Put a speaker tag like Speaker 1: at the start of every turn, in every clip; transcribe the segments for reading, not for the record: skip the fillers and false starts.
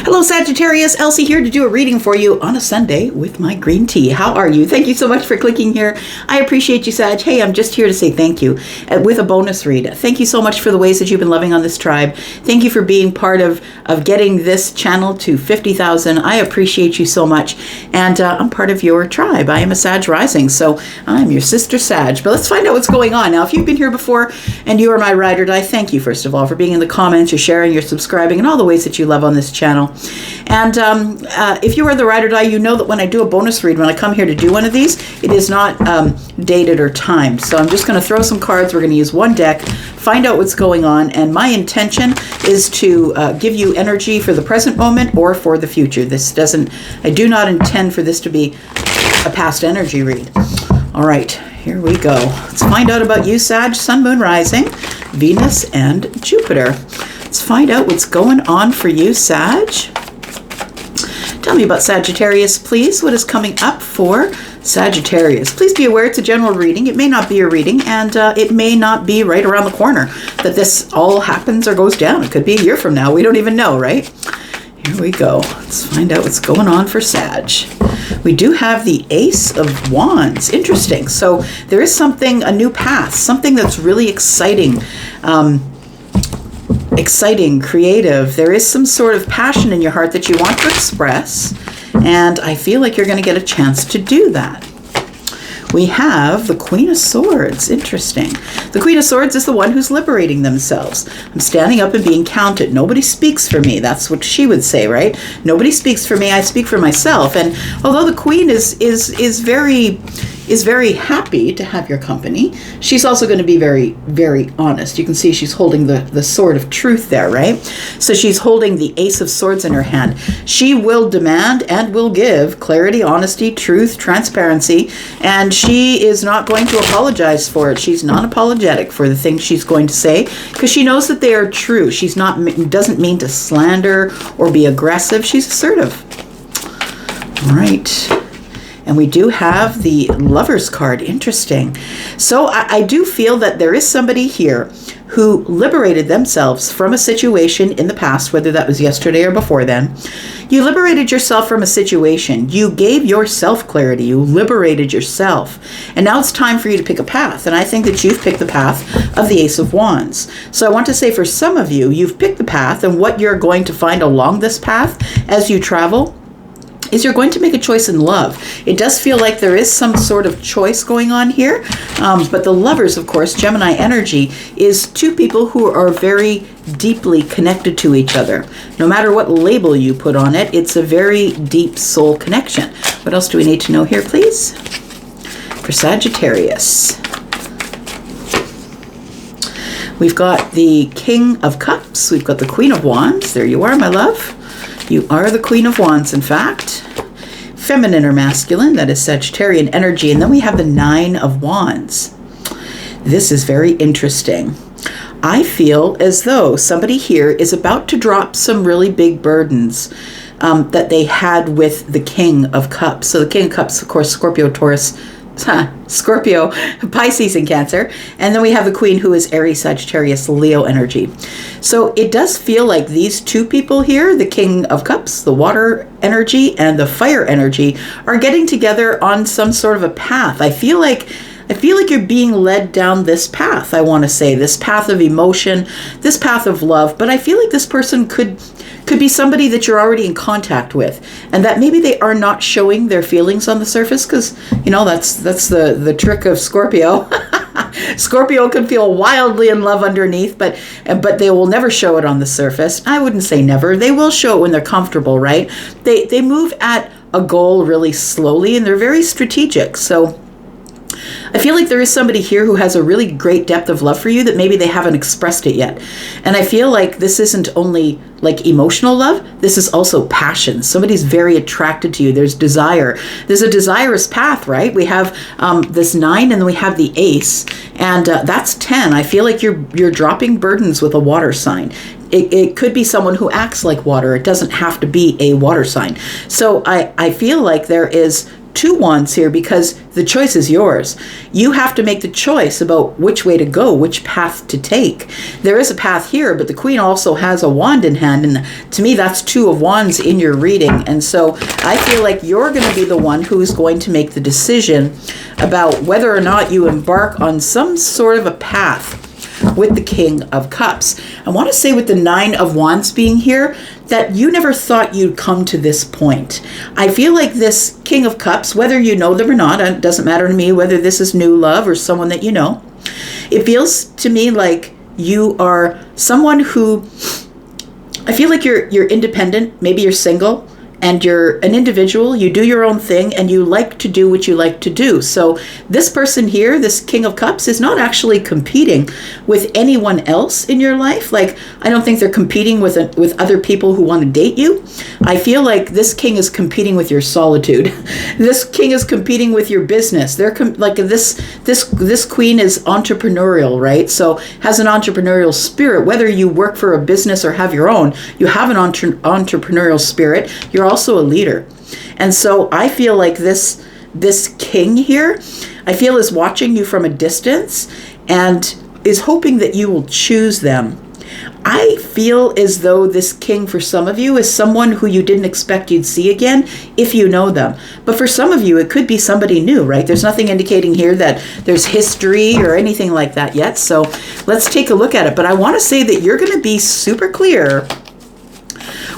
Speaker 1: Hello, Sagittarius. Elsie here to do a reading for you on a Sunday with my green tea. How are you? Thank you so much for clicking here. I appreciate you, Sag. Hey, I'm just here to say thank you with a bonus read. Thank you so much for the ways that you've been loving on this tribe. Thank you for being part of getting this channel to 50,000. I appreciate you so much. And I'm part of your tribe. I am a Sag rising, so I'm your sister Sag. But let's find out what's going on. Now, if you've been here before and you are my ride or die, thank you, first of all, for being in the comments, you're sharing, you're subscribing, and all the ways that you love on this channel. And if you are the ride or die, you know that when I do a bonus read, when I come here to do one of these, it is not dated or timed. So I'm just going to throw some cards. We're going to use one deck, find out what's going on. And my intention is to give you energy for the present moment or for the future. I do not intend for this to be a past energy read. All right, here we go. Let's find out about you, Sag, Sun, Moon, Rising, Venus, and Jupiter. Let's find out what's going on for you, Sag. Tell me about Sagittarius, please. What is coming up for Sagittarius? Please be aware it's a general reading. It may not be a reading, and it may not be right around the corner that this all happens or goes down. It could be a year from now. We don't even know, right? Here we go. Let's find out what's going on for Sag. We do have the Ace of Wands. Interesting. So there is something, a new path, something that's really exciting. Exciting, creative. There is some sort of passion in your heart that you want to express, and I feel like you're going to get a chance to do that. We have the Queen of Swords. Interesting. The Queen of Swords is the one who's liberating themselves. I'm standing up and being counted. Nobody speaks for me. That's what she would say, right? Nobody speaks for me. I speak for myself. And although the Queen is very happy to have your company, she's also going to be very, very honest. You can see she's holding the sword of truth there, right? So she's holding the Ace of Swords in her hand. She will demand and will give clarity, honesty, truth, transparency, and she is not going to apologize for it. She's non-apologetic for the things she's going to say because she knows that they are true. She's not doesn't mean to slander or be aggressive. She's assertive. All right. And we do have the Lover's card. Interesting. So I do feel that there is somebody here who liberated themselves from a situation in the past, whether that was yesterday or before then. You liberated yourself from a situation. You gave yourself clarity. You liberated yourself. And now it's time for you to pick a path. And I think that you've picked the path of the Ace of Wands. So I want to say for some of you, you've picked the path, and what you're going to find along this path as you travel is you're going to make a choice in love. It does feel like there is some sort of choice going on here. But the Lovers, of course, Gemini energy, is two people who are very deeply connected to each other. No matter what label you put on it, it's a very deep soul connection. What else do we need to know here, please? For Sagittarius, we've got the King of Cups. We've got the Queen of Wands. There you are, my love. You are the Queen of Wands, in fact. Feminine or masculine, that is Sagittarian energy. And then we have the Nine of Wands. This is very interesting. I feel as though somebody here is about to drop some really big burdens that they had with the King of Cups. So the King of Cups, of course, Scorpio, Taurus, Scorpio, Pisces, and Cancer. And then we have the Queen, who is Aries, Sagittarius, Leo energy. So it does feel like these two people here, the King of Cups, the water energy, and the fire energy, are getting together on some sort of a path. I feel like you're being led down this path, I want to say, this path of emotion, this path of love. But I feel like this person could be somebody that you're already in contact with, and that maybe they are not showing their feelings on the surface, because, you know, that's the trick of Scorpio. Scorpio can feel wildly in love underneath, but they will never show it on the surface. I wouldn't say never. They will show it when they're comfortable, right? They move at a goal really slowly, and they're very strategic. So I feel like there is somebody here who has a really great depth of love for you that maybe they haven't expressed it yet. And I feel like this isn't only like emotional love, this is also passion. Somebody's very attracted to you. There's desire. There's a desirous path, right? We have this 9, and then we have the Ace, and that's 10. I feel like you're dropping burdens with a water sign. It could be someone who acts like water. It doesn't have to be a water sign. So I feel like there is two wands here because the choice is yours. You have to make the choice about which way to go, which path to take. There is a path here, but the Queen also has a wand in hand, and to me that's two of wands in your reading. And so I feel like you're going to be the one who is going to make the decision about whether or not you embark on some sort of a path with the King of Cups. I want to say with the Nine of Wands being here, that you never thought you'd come to this point. I feel like this King of Cups, whether you know them or not, it doesn't matter to me whether this is new love or someone that you know. It feels to me like you are someone who, I feel like you're independent, maybe you're single, and you're an individual, you do your own thing, and you like to do what you like to do. So this person here, this King of Cups, is not actually competing with anyone else in your life. Like, I don't think they're competing with other people who want to date you. I feel like this king is competing with your solitude. This king is competing with your business. They're like this queen is entrepreneurial, right? So has an entrepreneurial spirit. Whether you work for a business or have your own, you have an entrepreneurial spirit. You're also a leader. And so I feel like this king here, I feel is watching you from a distance and is hoping that you will choose them. I feel as though this king for some of you is someone who you didn't expect you'd see again if you know them. But for some of you, it could be somebody new, right? There's nothing indicating here that there's history or anything like that yet. So let's take a look at it. But I want to say that you're going to be super clear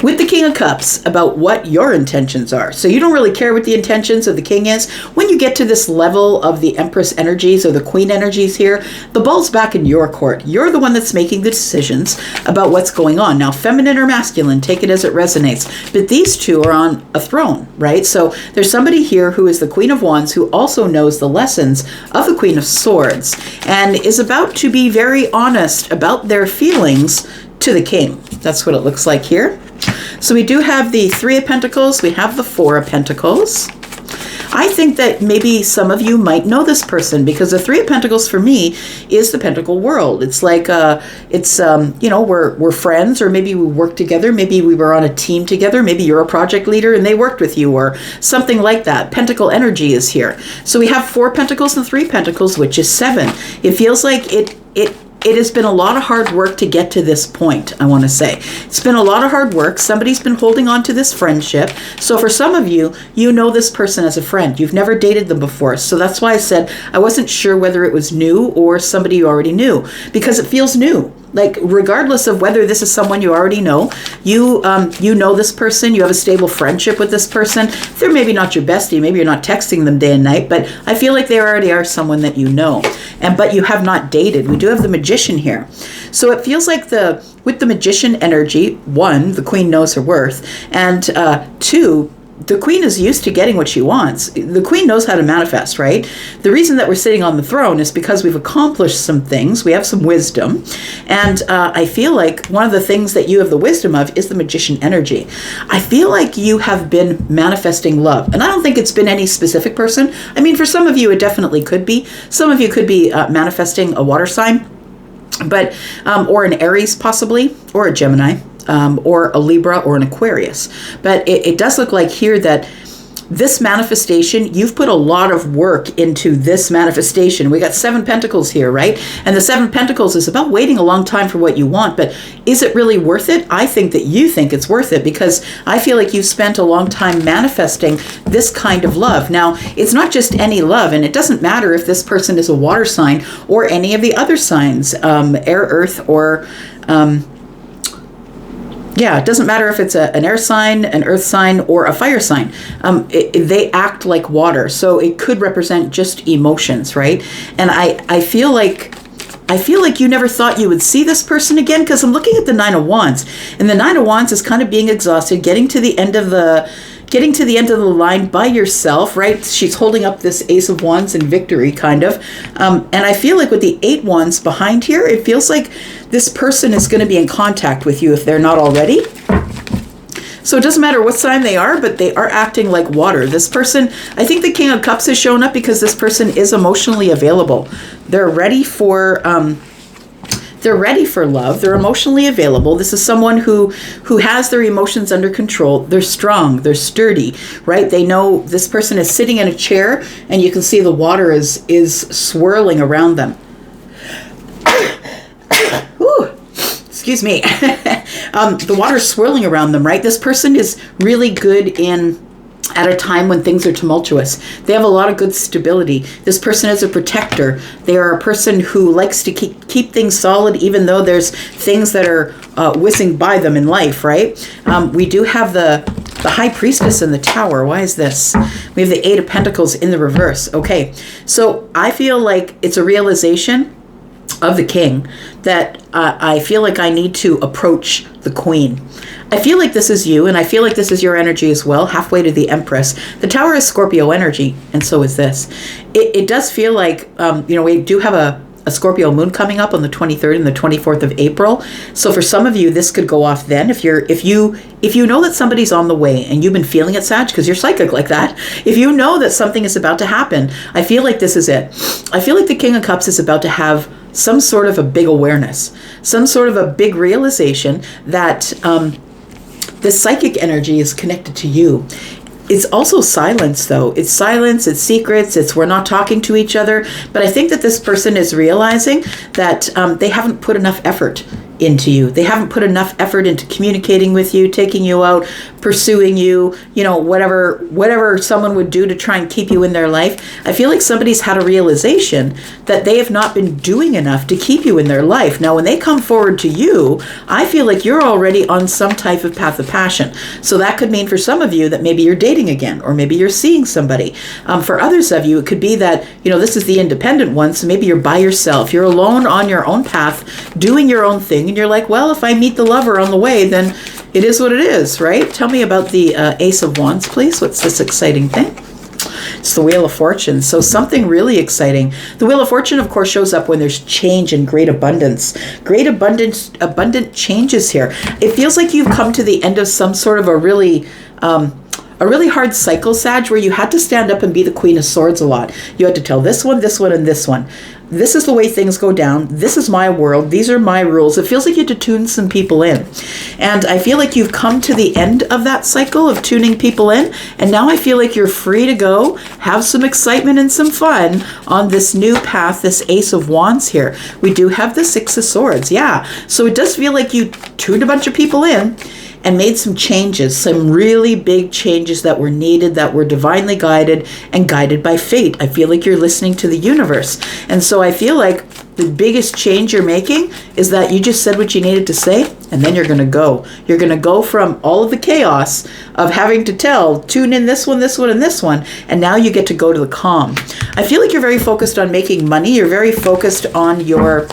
Speaker 1: with the King of Cups about what your intentions are. So you don't really care what the intentions of the king is. When you get to this level of the Empress energies or the Queen energies here, the ball's back in your court. You're the one that's making the decisions about what's going on. Now, feminine or masculine, take it as it resonates. But these two are on a throne, right? So there's somebody here who is the Queen of Wands who also knows the lessons of the Queen of Swords and is about to be very honest about their feelings to the king. That's what it looks like here. So we do have the Three of Pentacles. We have the Four of Pentacles. I think that maybe some of you might know this person because the Three of Pentacles for me is the Pentacle world. It's like, you know, we're friends, or maybe we work together. Maybe we were on a team together. Maybe you're a project leader and they worked with you or something like that. Pentacle energy is here. So we have Four Pentacles and Three Pentacles, which is 7. It feels like it has been a lot of hard work to get to this point, I want to say. It's been a lot of hard work. Somebody's been holding on to this friendship. So for some of you, you know this person as a friend. You've never dated them before. So that's why I said I wasn't sure whether it was new or somebody you already knew, because it feels new. Like, regardless of whether this is someone you already know, you know this person, you have a stable friendship with this person. They're maybe not your bestie, maybe you're not texting them day and night, but I feel like they already are someone that you know. But you have not dated. We do have the Magician here. So it feels like with the Magician energy, 1, the Queen knows her worth, and 2, the Queen is used to getting what she wants. The Queen knows how to manifest, right? The reason that we're sitting on the throne is because we've accomplished some things. We have some wisdom. And I feel like one of the things that you have the wisdom of is the Magician energy. I feel like you have been manifesting love. And I don't think it's been any specific person. I mean, for some of you, it definitely could be. Some of you could be manifesting a water sign, but or an Aries possibly, or a Gemini. Or a Libra or an Aquarius. But it does look like here that this manifestation, you've put a lot of work into this manifestation. We got 7 Pentacles here, right? And the 7 Pentacles is about waiting a long time for what you want, but is it really worth it? I think that you think it's worth it because I feel like you've spent a long time manifesting this kind of love. Now, it's not just any love, and it doesn't matter if this person is a water sign or any of the other signs, air, earth, or yeah, it doesn't matter if it's an air sign, an earth sign, or a fire sign. They act like water, so it could represent just emotions, right? And I feel like you never thought you would see this person again, because I'm looking at the Nine of Wands, and the Nine of Wands is kind of being exhausted, getting to the end of the line by yourself, right? She's holding up this Ace of Wands in victory, kind of. And I feel like with the 8 Wands behind here, it feels like this person is going to be in contact with you if they're not already. So it doesn't matter what sign they are, but they are acting like water. This person, I think the King of Cups has shown up because this person is emotionally available. They're ready for They're ready for love. They're emotionally available. This is someone who has their emotions under control. They're strong. They're sturdy, right? They know this person is sitting in a chair, and you can see the water is swirling around them. Excuse me. The water's swirling around them, right? This person is really good at a time when things are tumultuous. They have a lot of good stability. This person is a protector. They are a person who likes to keep things solid, even though there's things that are whizzing by them in life, right? We do have the High Priestess in the Tower. Why is this? We have the Eight of Pentacles in the reverse. Okay, so I feel like it's a realization of the King that I feel like I need to approach the Queen. I feel like this is you, and I feel like this is your energy as well, halfway to the Empress. The Tower is Scorpio energy, and so is this. It does feel like, we do have a Scorpio moon coming up on the 23rd and the 24th of April. So for some of you, this could go off then. If you know that somebody's on the way and you've been feeling it, Sag, because you're psychic like that. If you know that something is about to happen, I feel like this is it. I feel like the King of Cups is about to have some sort of a big awareness, some sort of a big realization that this psychic energy is connected to you. It's also silence, though. It's silence, it's secrets, it's we're not talking to each other. But I think that this person is realizing that they haven't put enough effort into you. They haven't put enough effort into communicating with you, taking you out, pursuing you, whatever someone would do to try and keep you in their life. I feel like somebody's had a realization that they have not been doing enough to keep you in their life. Now, when they come forward to you, I feel like you're already on some type of path of passion. So that could mean for some of you that maybe you're dating again, or maybe you're seeing somebody. For others of you, it could be that, this is the independent one, so maybe you're by yourself. You're alone on your own path, doing your own thing, and you're like, well, if I meet the lover on the way, then it is what it is, right? Tell me about the Ace of Wands, please. What's this exciting thing? It's the Wheel of Fortune. So something really exciting. The Wheel of Fortune, of course, shows up when there's change and great abundance. Abundant changes here. It feels like you've come to the end of some sort of a really hard cycle, Sag, where you had to stand up and be the Queen of Swords a lot. You had to tell this one, and this one. This is the way things go down. This is my world. These are my rules. It feels like you had to tune some people in. And I feel like you've come to the end of that cycle of tuning people in. And now I feel like you're free to go, have some excitement and some fun on this new path, this Ace of Wands here. We do have the Six of Swords. Yeah. So it does feel like you tuned a bunch of people in and made some changes, some really big changes that were needed, that were divinely guided and guided by fate. I feel like you're listening to the universe. And so I feel like the biggest change you're making is that you just said what you needed to say, and then you're going to go. You're going to go from all of the chaos of having to tune in this one, and this one, and now you get to go to the calm. I feel like you're very focused on making money. You're very focused on your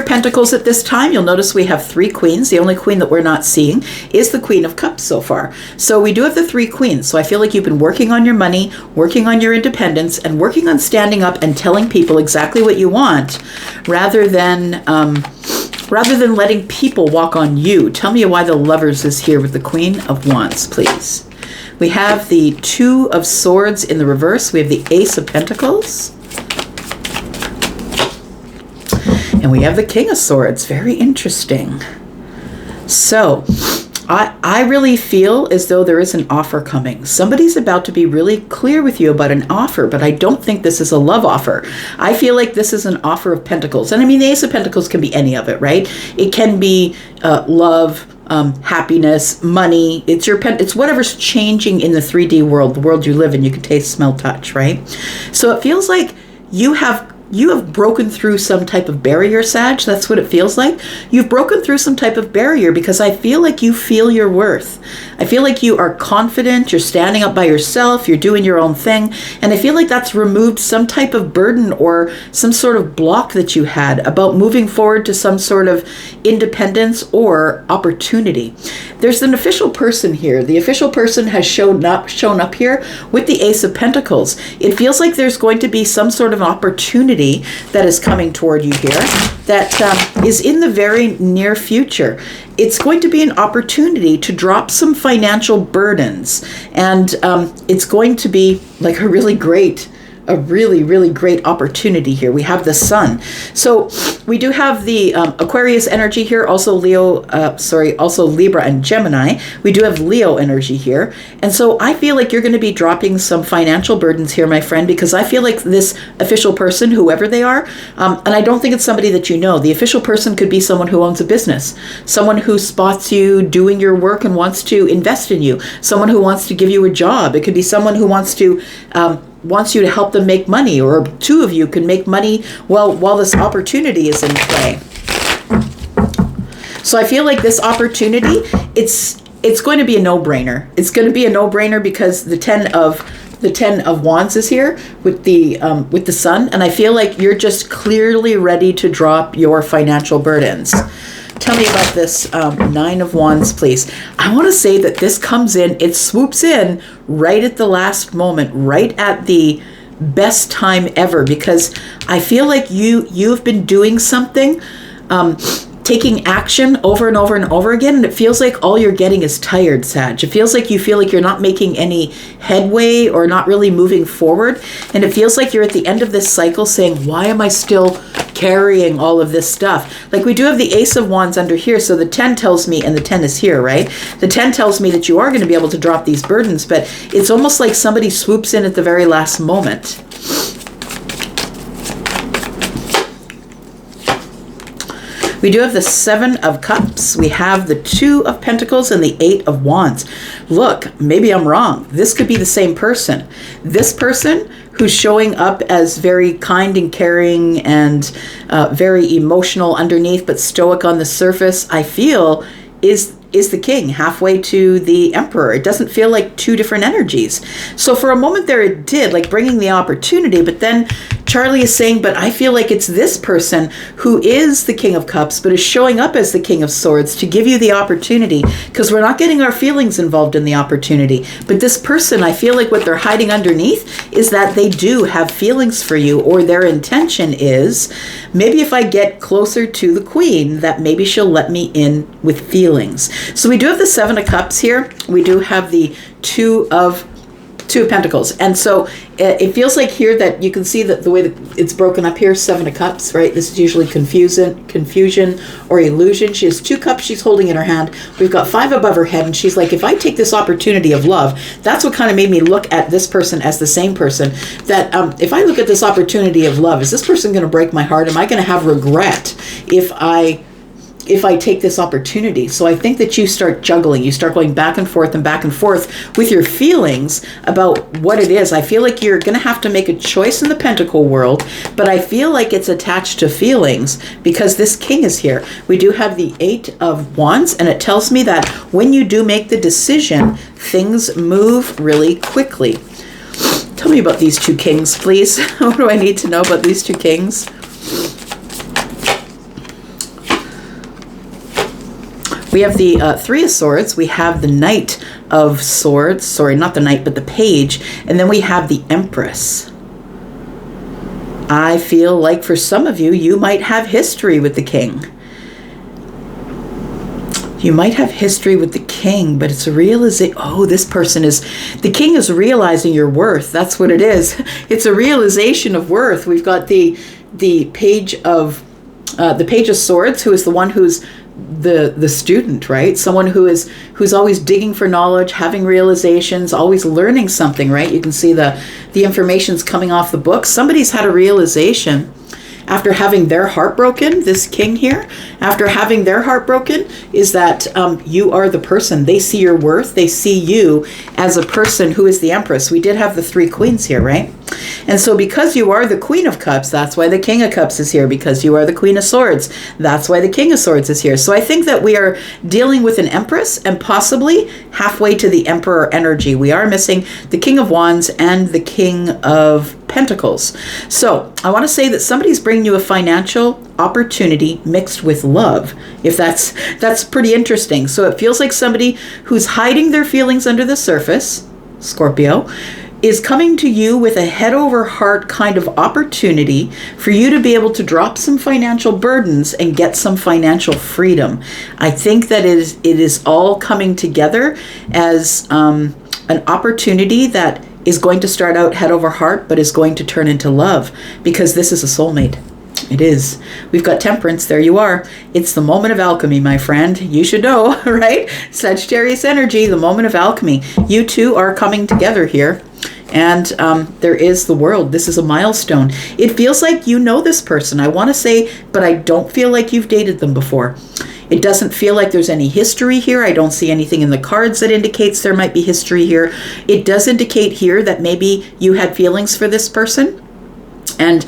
Speaker 1: pentacles at this time. You'll notice we have three queens. The only queen that we're not seeing is the Queen of Cups so far. So we do have the three queens. So I feel like you've been working on your money, working on your independence, and working on standing up and telling people exactly what you want, rather than letting people walk on you. Tell me why the Lovers is here with the Queen of Wands, please. We have the Two of Swords in the reverse. We have the Ace of Pentacles. And we have the King of Swords. Very interesting. So I really feel as though there is an offer coming. Somebody's about to be really clear with you about an offer, but I don't think this is a love offer. I feel like this is an offer of pentacles. And I mean, the Ace of Pentacles can be any of it, right? It can be love, happiness, money. It's whatever's changing in the 3D world, the world you live in. You can taste, smell, touch, right? So it feels like you have broken through some type of barrier, Sag. That's what it feels like. You've broken through some type of barrier because I feel like you feel your worth. I feel like you are confident. You're standing up by yourself. You're doing your own thing. And I feel like that's removed some type of burden or some sort of block that you had about moving forward to some sort of independence or opportunity. There's an official person here. The official person has shown up here with the Ace of Pentacles. It feels like there's going to be some sort of opportunity that is coming toward you here that is in the very near future. It's going to be an opportunity to drop some financial burdens, and it's going to be like a really great a really, really great opportunity here. We have the sun. So we do have the Aquarius energy here, also also Libra and Gemini. We do have Leo energy here. And so I feel like you're going to be dropping some financial burdens here, my friend, because I feel like this official person, whoever they are, and I don't think it's somebody that you know. The official person could be someone who owns a business, someone who spots you doing your work and wants to invest in you, someone who wants to give you a job. It could be someone who wants you to help them make money, or two of you can make money while this opportunity is in play. So I feel like this opportunity, it's going to be a no-brainer. It's going to be a no-brainer because the 10 of Wands is here with the sun, and I feel like you're just clearly ready to drop your financial burdens. Tell me about this 9 of Wands, please. I want to say that this comes in, it swoops in right at the last moment, right at the best time ever, because I feel like you've been doing something, taking action over and over and over again, and it feels like all you're getting is tired, Sag. It feels like you feel like you're not making any headway or not really moving forward, and it feels like you're at the end of this cycle saying, why am I still carrying all of this stuff? Like, we do have the Ace of Wands under here, so the 10 tells me, and the 10 is here, right? The 10 tells me that you are going to be able to drop these burdens, but it's almost like somebody swoops in at the very last moment. We do have the 7 of Cups. We have the 2 of Pentacles and the 8 of Wands. Look, maybe I'm wrong. This could be the same person. This person who's showing up as very kind and caring and very emotional underneath, but stoic on the surface, I feel is the king, halfway to the emperor. It doesn't feel like two different energies. So for a moment there it did, like bringing the opportunity, but then Charlie is saying, but I feel like it's this person who is the King of Cups, but is showing up as the King of Swords to give you the opportunity, because we're not getting our feelings involved in the opportunity. But this person, I feel like what they're hiding underneath is that they do have feelings for you, or their intention is, maybe if I get closer to the Queen, that maybe she'll let me in with feelings. So we do have the 7 of Cups here. We do have the 2 of Pentacles. And so it feels like here that you can see that the way that it's broken up here, 7 of Cups, right? This is usually confusion or illusion. She has 2 cups she's holding in her hand. We've got 5 above her head, and she's like, if I take this opportunity of love, that's what kind of made me look at this person as the same person, that if I look at this opportunity of love, is this person going to break my heart? Am I going to have regret if I take this opportunity? So I think that you start juggling. You start going back and forth with your feelings about what it is. I feel like you're going to have to make a choice in the Pentacle world, but I feel like it's attached to feelings because this King is here. We do have the 8 of Wands, and it tells me that when you do make the decision, things move really quickly. Tell me about these 2 kings, please. What do I need to know about these 2 kings? We have the 3 of Swords. We have the Knight of Swords. Sorry, not the Knight, but the Page. And then we have the Empress. I feel like for some of you, you might have history with the King. You might have history with the King, but it's a realization. Oh, this person is, the King is realizing your worth. That's what it is. It's a realization of worth. We've got the Page of Swords, who is the one who's the student, right? Someone who's always digging for knowledge, having realizations, always learning something, right? You can see the information's coming off the book. Somebody's had a realization after having their heart broken. This King here, after having their heart broken, is that you are the person. They see your worth. They see you as a person who is the Empress. We did have the 3 queens here, right? And so because you are the Queen of Cups, that's why the King of Cups is here. Because you are the Queen of Swords, that's why the King of Swords is here. So I think that we are dealing with an Empress and possibly halfway to the Emperor energy. We are missing the King of Wands and the King of Pentacles. So I want to say that somebody's bringing you a financial opportunity mixed with love. If that's pretty interesting. So it feels like somebody who's hiding their feelings under the surface, Scorpio, is coming to you with a head over heart kind of opportunity for you to be able to drop some financial burdens and get some financial freedom. I think that it is all coming together as an opportunity that is going to start out head over heart, but is going to turn into love, because this is a soulmate. It is. We've got Temperance. There you are. It's the moment of alchemy, my friend. You should know, right? Sagittarius energy, the moment of alchemy. You two are coming together here. And there is the World. This is a milestone. It feels like you know this person. I want to say, but I don't feel like you've dated them before. It doesn't feel like there's any history here. I don't see anything in the cards that indicates there might be history here. It does indicate here that maybe you had feelings for this person. And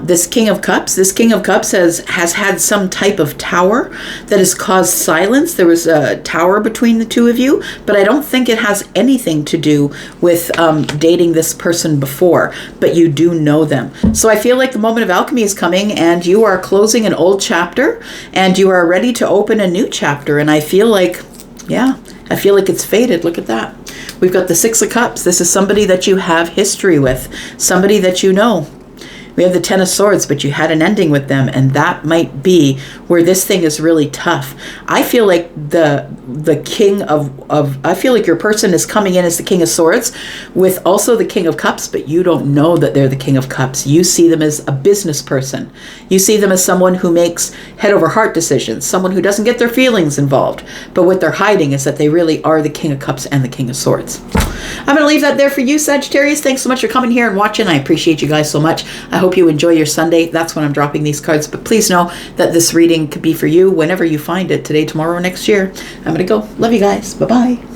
Speaker 1: this King of Cups has had some type of tower that has caused silence. There was a tower between the two of you, but I don't think it has anything to do with dating this person before, but you do know them. So I feel like the moment of alchemy is coming, and you are closing an old chapter, and you are ready to open a new chapter. And I feel like, yeah, I feel like it's fated. Look at that. We've got the Six of Cups. This is somebody that you have history with, somebody that you know. We have the Ten of Swords, but you had an ending with them, and that might be where this thing is really tough. I feel like the King of I feel like your person is coming in as the King of Swords with also the King of Cups, but you don't know that they're the King of Cups. You see them as a business person. You see them as someone who makes head over heart decisions, someone who doesn't get their feelings involved. But what they're hiding is that they really are the King of Cups and the King of Swords. I'm going to leave that there for you, Sagittarius. Thanks so much for coming here and watching. I appreciate you guys so much. I hope you enjoy your Sunday. That's when I'm dropping these cards. But please know that this reading could be for you whenever you find it, today, tomorrow, or next year. I'm going to go. Love you guys. Bye-bye.